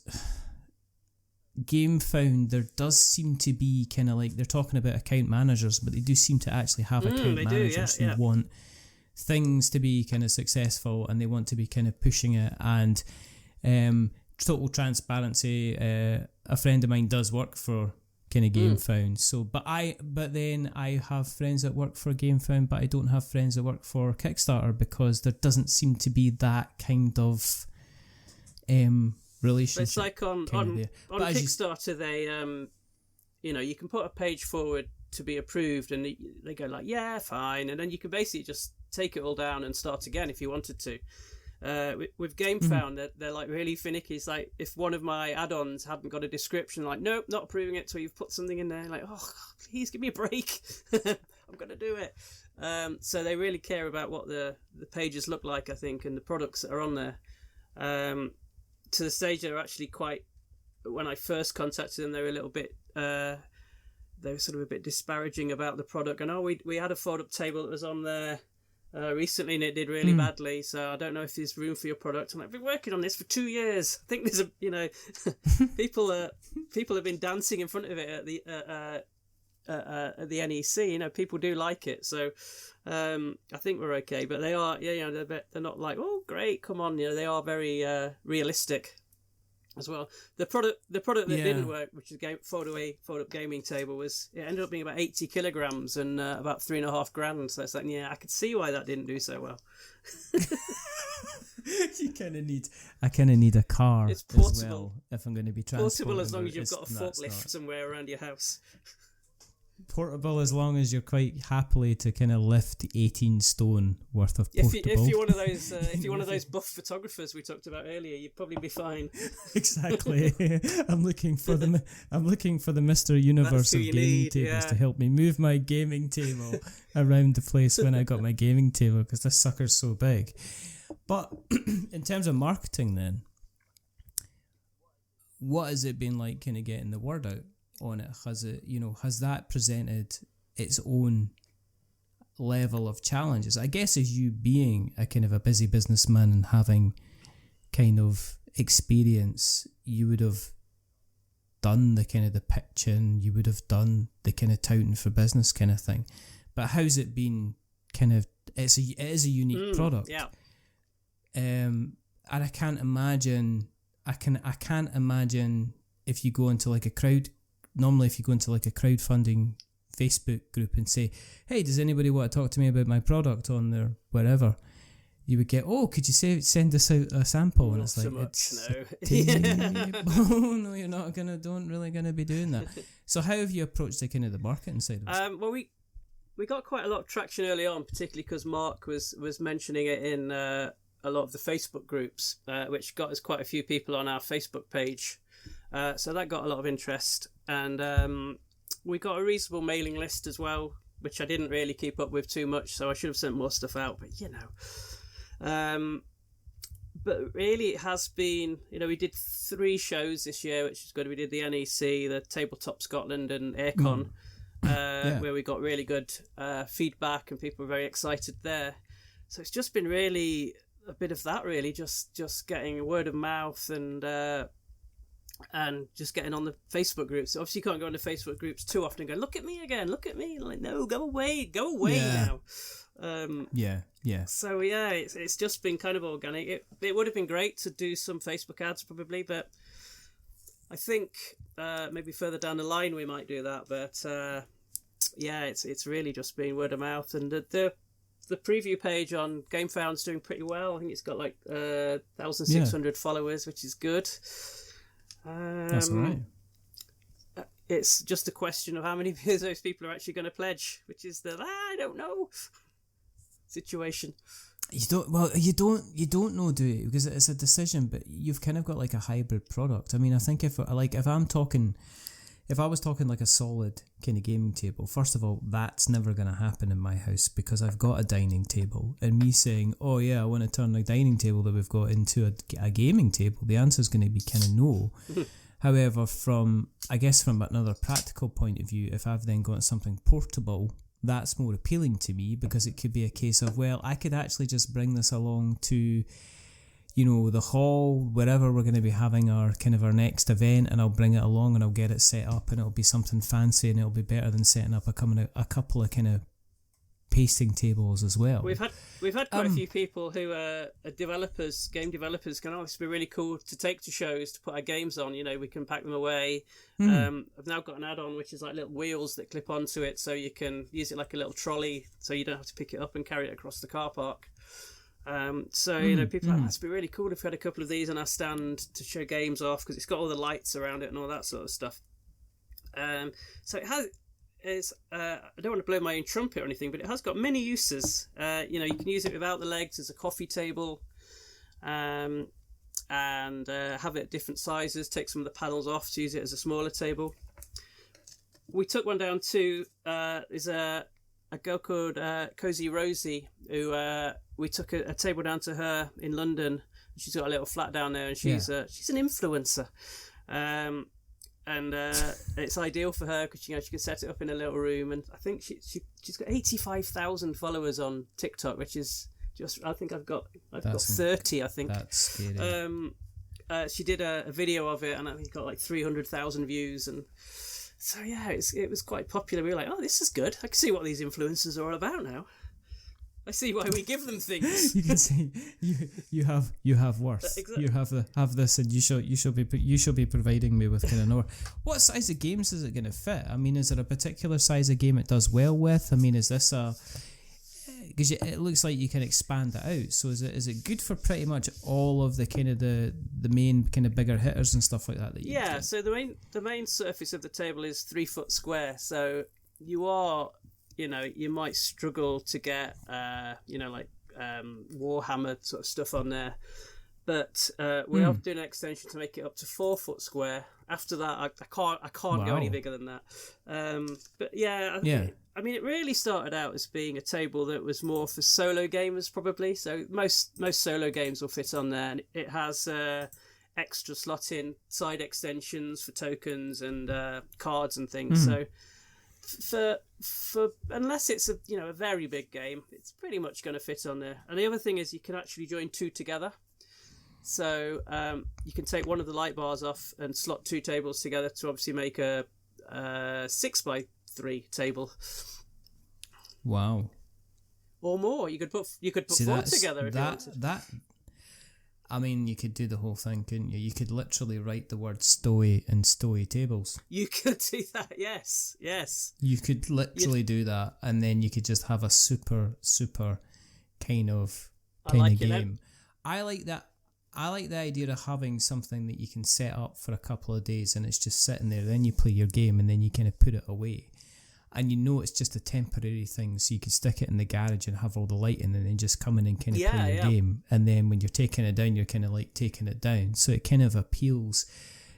GameFound, there does seem to be kind of like, they're talking about account managers, but they do seem to actually have account managers who want things to be kind of successful, and they want to be kind of pushing it. And total transparency, a friend of mine does work for kind of GameFound. So, but then I have friends that work for GameFound, but I don't have friends that work for Kickstarter, because there doesn't seem to be that kind of relationship. It's like on Kickstarter, they you can put a page forward to be approved, and they go like, yeah, fine, and then you can basically just take it all down and start again if you wanted to. With GameFound, they're like really finicky. It's like if one of my add-ons hadn't got a description, like, nope, not approving it till you've put something in there. Like, oh, please give me a break. I'm going to do it. So they really care about what the pages look like, I think, and the products that are on there. To the stage they're actually quite, when I first contacted them, they were a little bit, they were sort of a bit disparaging about the product. And we had a fold-up table that was on there recently and it did really badly, so I don't know if there's room for your product. And I've been working on this for 2 years. I think there's a, people have been dancing in front of it at the NEC. People do like it, so I think we're okay. But they are, they're not like, oh great, come on, they are very realistic as well. The product that didn't work, which is fold-up gaming table, it ended up being about 80 kilograms and about $3.5 grand. So it's like, I could see why that didn't do so well. I kind of need a car it's portable, as well if I'm going to be transporting. Portable as long as you've got a forklift somewhere around your house. Portable as long as you're quite happily to kind of lift 18 stone worth of portable. If you're one of those buff photographers we talked about earlier, you'd probably be fine. Exactly. I'm looking for the Mr. Universe of gaming tables to help me move my gaming table around the place when I got my gaming table, because this sucker's so big. But in terms of marketing, then, what has it been like kind of getting the word out on it? Has that presented its own level of challenges? I guess as you being a kind of a busy businessman and having kind of experience, you would have done the kind of the pitching, you would have done the kind of touting for business kind of thing. But how's it been kind of, it is a unique product. Yeah. And I can't imagine if you go into like a crowdfunding Facebook group and say, hey, does anybody want to talk to me about my product on their wherever, you would get, oh, could you send us out a sample? And it's like, no, you're not don't really gonna be doing that. So how have you approached the kind of the marketing side of it? Well, we got quite a lot of traction early on, particularly because Mark was mentioning it in a lot of the Facebook groups, which got us quite a few people on our Facebook page. So that got a lot of interest, and we got a reasonable mailing list as well, which I didn't really keep up with too much, so I should have sent more stuff out, but but really it has been, we did 3 shows this year, which is good. We did the NEC, the Tabletop Scotland and Aircon, where we got really good feedback and people were very excited there. So it's just been really a bit of that, really, just getting word of mouth and just getting on the Facebook groups. So obviously you can't go on the Facebook groups too often and go, look at me again, look at me. Like, no, go away now. So it's just been kind of organic. It would have been great to do some Facebook ads probably, but I think maybe further down the line we might do that. But it's really just been word of mouth, and the preview page on GameFound's doing pretty well. I think it's got like 1,600 followers, which is good. That's all right. It's just a question of how many of those people are actually going to pledge, which is the I don't know situation. You don't know, do you? Because it's a decision, but you've kind of got like a hybrid product. I mean, I think if I was talking like a solid kind of gaming table, first of all, that's never going to happen in my house because I've got a dining table, and me saying, oh yeah, I want to turn the dining table that we've got into a gaming table, the answer is going to be kind of no. However, from another practical point of view, if I've then got something portable, that's more appealing to me, because it could be a case of, well, I could actually just bring this along to the hall, wherever we're going to be having our next event, and I'll bring it along and I'll get it set up, and it'll be something fancy, and it'll be better than setting up a couple of kind of pasting tables as well. We've had quite a few people who are developers, game developers, going, oh, this would be really cool to take to shows to put our games on. We can pack them away. I've now got an add-on which is like little wheels that clip onto it, so you can use it like a little trolley, so you don't have to pick it up and carry it across the car park. People are like, it'd be really cool if we had a couple of these on our stand to show games off, because it's got all the lights around it and all that sort of stuff. So it has. I don't want to blow my own trumpet or anything, but it has got many uses. You can use it without the legs as a coffee table. and have it at different sizes, take some of the panels off to use it as a smaller table. We took one down to there's a girl called Cozy Rosie, who we took a table down to her in London. She's got a little flat down there, and she's an influencer, and it's ideal for her because she can set it up in a little room. And I think she's got 85,000 followers on TikTok, which is just, I think I've got 30. I think that's scary. She did a video of it, and I think it got like 300,000 views, and so yeah, it was quite popular. We were like, oh, this is good. I can see what these influencers are all about now. I see why we give them things. You can see you have worth. Exactly. You have this, and you should be providing me with kind of more. What size of games is it going to fit? I mean, is there a particular size of game it does well with? I mean, is this because it looks like you can expand it out. So is it good for pretty much all of the kind of the main kind of bigger hitters and stuff like that? Yeah. So the main surface of the table is 3 foot square. So you are, you might struggle to get, like Warhammer sort of stuff on there. But we are doing an extension to make it up to 4 foot square. After that, I can't go any bigger than that. But yeah, I mean, it really started out as being a table that was more for solo gamers, probably. So most solo games will fit on there, and it has extra slot-in side extensions for tokens and cards and things. So for unless it's a very big game, it's pretty much going to fit on there. And the other thing is you can actually join 2 together. So you can take one of the light bars off and slot 2 tables together to obviously make a 6x3 table. Wow. Or more. You could put 4 together if you wanted. I mean, you could do the whole thing, couldn't you? You could literally write the word Stowii in Stowii tables. You could do that, yes. You could literally do that, and then you could just have a super kind of game. I like that. I like the idea of having something that you can set up for a couple of days and it's just sitting there. Then you play your game and then you kind of put it away. And it's just a temporary thing, so you can stick it in the garage and have all the lighting and then just come in and kind of play your game. And then when you're taking it down, you're kind of like taking it down. So it kind of appeals.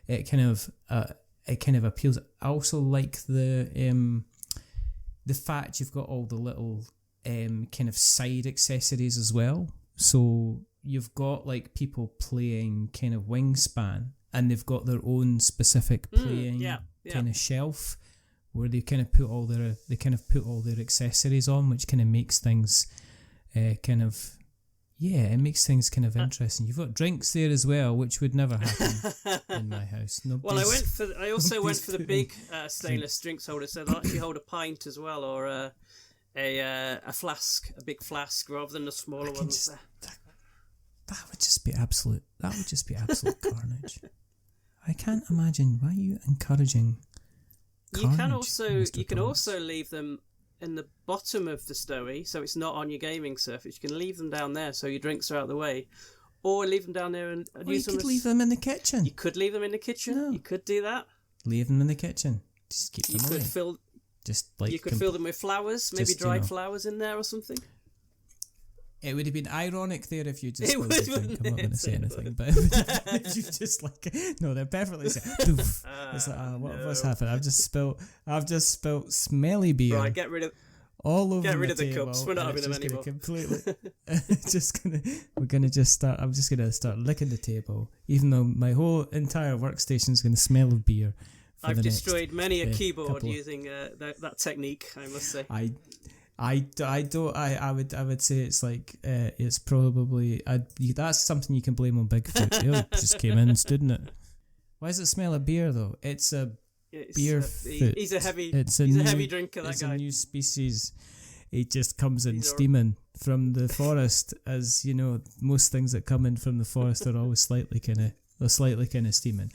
It kind of appeals. I also like the fact you've got all the little kind of side accessories as well. So you've got like people playing kind of Wingspan, and they've got their own specific playing kind of shelf where they kind of put all their accessories on, which kind of makes things it makes things kind of interesting. You've got drinks there as well, which would never happen in my house. Well, I also went for the big stainless drinks holder, so they'll actually hold a pint as well, or a flask, a big flask, rather than the smaller ones. That would just be absolute carnage. I can't imagine why are you encouraging carnage. You can also leave them in the bottom of the Stowii, so it's not on your gaming surface. You can leave them down there so your drinks are out of the way, or leave them down there and use them. You could leave them in the kitchen. You could leave them in the kitchen. No. You could do that. Leave them in the kitchen. Just keep them away. You could fill them with flowers, maybe dried flowers in there or something. It would have been ironic there if you just spilled the drink. I'm not going to say anything, but if you just no, they're perfectly safe. It's like, what's happened? I've just spilt smelly beer. Right, get rid of the cups. We're not having them anymore. I'm just gonna start licking the table, even though my whole entire workstation is going to smell of beer. I've destroyed many a keyboard using that technique, I must say. I would say it's like it's probably that's something you can blame on Bigfoot. It just came in and stood in it. Why does it smell of beer though? It's a beer foot. He's a heavy drinker. That it's guy. A new species. It just comes in steaming from the forest, as you know. Most things that come in from the forest are always slightly kind of steaming.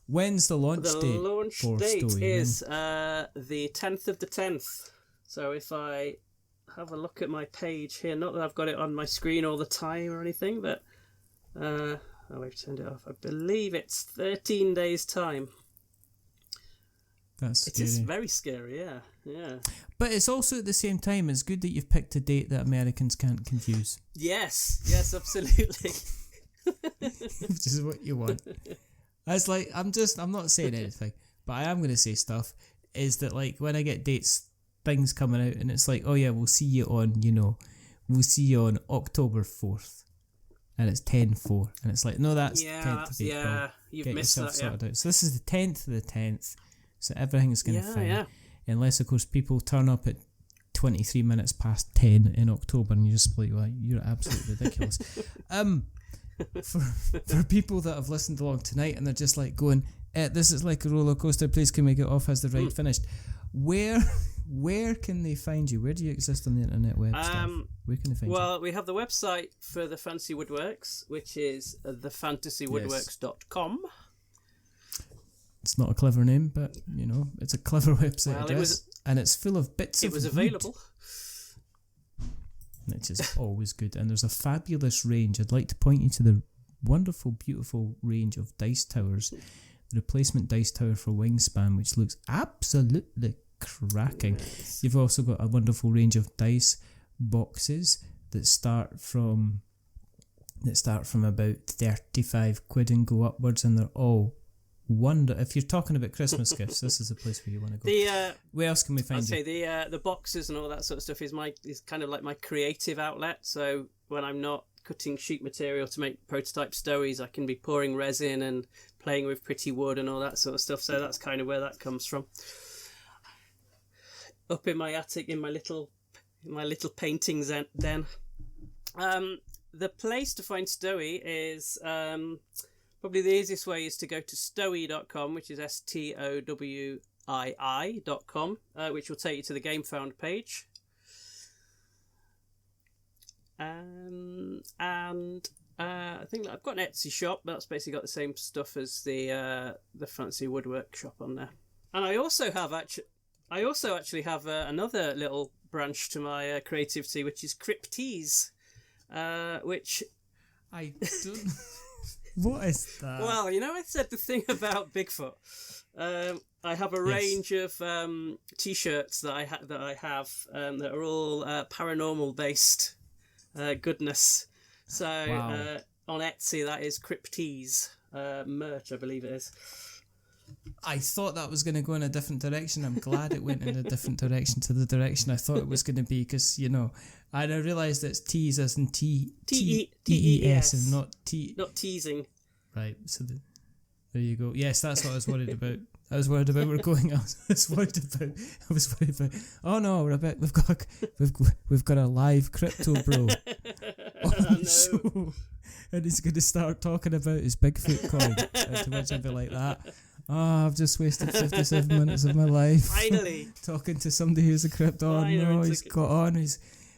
When's the launch date? The launch date is the 10th of the 10th. So if I have a look at my page here, not that I've got it on my screen all the time or anything, but I've turned it off. I believe it's 13 days' time. That's scary. It is very scary, yeah. Yeah. But it's also at the same time, it's good that you've picked a date that Americans can't confuse. Yes, absolutely. Which is what you want. It's like, I'm not saying anything, but I am going to say stuff, is that like when I get dates, things coming out and it's like, oh yeah, we'll see you on October 4th. And it's 10/4. And it's like, no, that's 10th of April. Yeah, you've Get missed yourself that, yeah. sorted out. So this is the 10th of the 10th. So everything is going to fine. Yeah. Unless, of course, people turn up at 23 minutes past 10 in October and you just like, well, you're absolutely ridiculous. For people that have listened along tonight and they're just like going, this is like a roller coaster, please can we get off, has the ride finished? Where can they find you? Where do you exist on the internet web stuff? Where can they find you? Well, we have the website for the Fantasy Woodworks, which is thefantasywoodworks.com. It's not a clever name, but it's a clever website Well, address, and it's full of bits of It was wood, available. which is always good. And there's a fabulous range. I'd like to point you to the wonderful, beautiful range of dice towers. The replacement dice tower for Wingspan, which looks absolutely cracking. Nice. You've also got a wonderful range of dice boxes that start from about 35 quid and go upwards, and they're all if you're talking about Christmas gifts, this is the place where you want to go. Where else can we find you? I'd say the boxes and all that sort of stuff is kind of like my creative outlet. So when I'm not cutting sheet material to make prototype Stowies, I can be pouring resin and playing with pretty wood and all that sort of stuff. So that's kind of where that comes from. Up in my attic, in my little paintings den. The place to find Stowii is probably the easiest way is to go to stowii.com, which is STOWII.com, which will take you to the GameFound page. And I think I've got an Etsy shop, but that's basically got the same stuff as the Fancy Woodwork shop on there. And I also actually have another little branch to my creativity, which is Cryptese, which I don't. What is that? Well, I said the thing about Bigfoot. I have a range of T-shirts that I have that are all paranormal based goodness. So wow. On Etsy, that is Cryptese merch, I believe it is. I thought that was going to go in a different direction. I'm glad it went in a different direction to the direction I thought it was going to be, because I realised it's T's as in T-E-S and not T. Not teasing. Right, so there you go. Yes, that's what I was worried about. We're going. I was worried about. Oh no, Rebecca, we've got a live crypto bro on the show, and he's going to start talking about his Bigfoot coin. To which I'd be like that. Oh, I've just wasted 57 minutes of my life. Finally. Talking to somebody who's a crypto. Oh no, he's got on.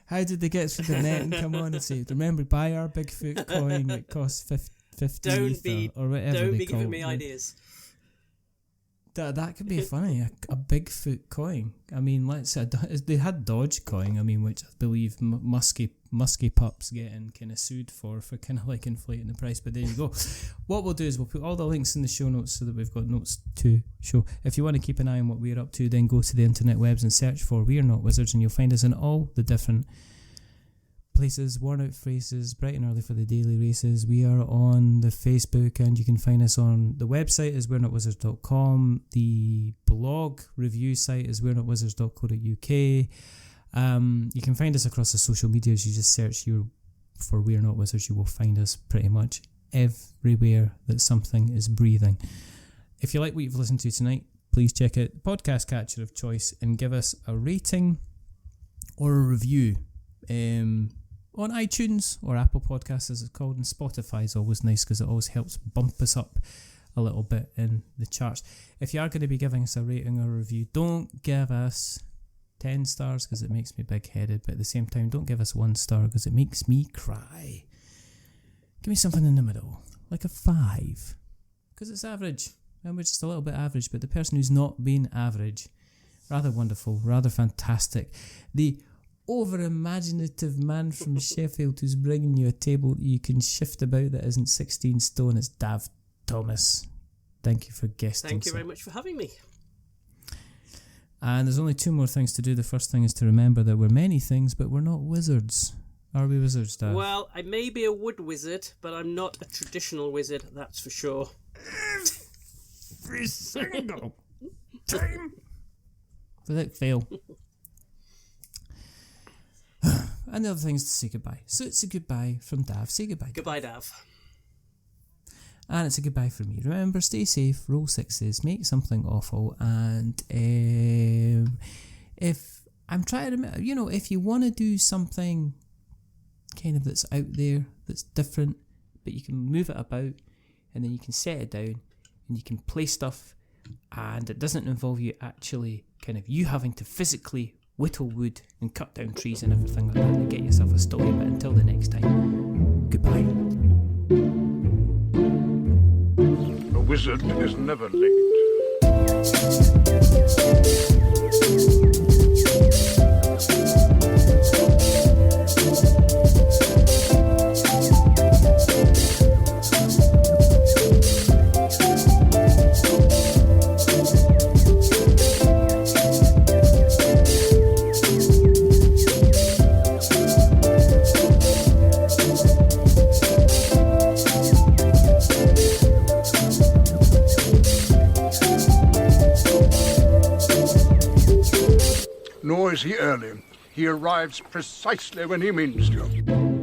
How did they get through the net and come on and say, remember, buy our Bigfoot coin that costs 50 ether or whatever. Don't they be call giving it. me ideas. That could be funny, a Bigfoot coin. I mean, let's say they had Dogecoin. I mean, which I believe musky pups getting kind of sued for kind of like inflating the price. But there you go. What we'll do is we'll put all the links in the show notes so that we've got notes to show. If you want to keep an eye on what we're up to, then go to the internet webs and search for We Are Not Wizards, and you'll find us in all the different places. Worn Out Phrases, bright and early for the daily races. We are on the Facebook, and you can find us on the website is we'renotwizards.com. The blog review site is we'renotwizards.co.uk. You can find us across the social medias. You just search for We Are Not Wizards. You will find us pretty much everywhere that something is breathing. If you like what you've listened to tonight, please check out the podcast catcher of choice and give us a rating or a review on iTunes or Apple Podcasts, as it's called, and Spotify is always nice because it always helps bump us up a little bit in the charts. If you are going to be giving us a rating or a review, don't give us 10 stars because it makes me big-headed, but at the same time, don't give us 1 star because it makes me cry. Give me something in the middle, like a 5, because it's average, and we're just a little bit average, but the person who's not been average, rather wonderful, rather fantastic, the over-imaginative man from Sheffield who's bringing you a table you can shift about that isn't 16 stone. It's Dav Thomas. Thank you for guesting. Thank you very much for having me. And there's only 2 more things to do. The first thing is to remember that we're many things, but we're not wizards. Are we wizards, Dav? Well, I may be a wood wizard, but I'm not a traditional wizard, that's for sure. Every single time. Without fail. And the other thing is to say goodbye. So it's a goodbye from Dav. Say goodbye. Goodbye, Dav. And it's a goodbye from me. Remember, stay safe, roll 6s, make something awful, and if I'm trying to remember, if you want to do something kind of that's out there, that's different, but you can move it about, and then you can set it down, and you can play stuff, and it doesn't involve you actually kind of you having to physically whittle wood and cut down trees and everything like that, and get yourself a Stowii. But until the next time, goodbye. A wizard is never late. Nor is he early. He arrives precisely when he means to.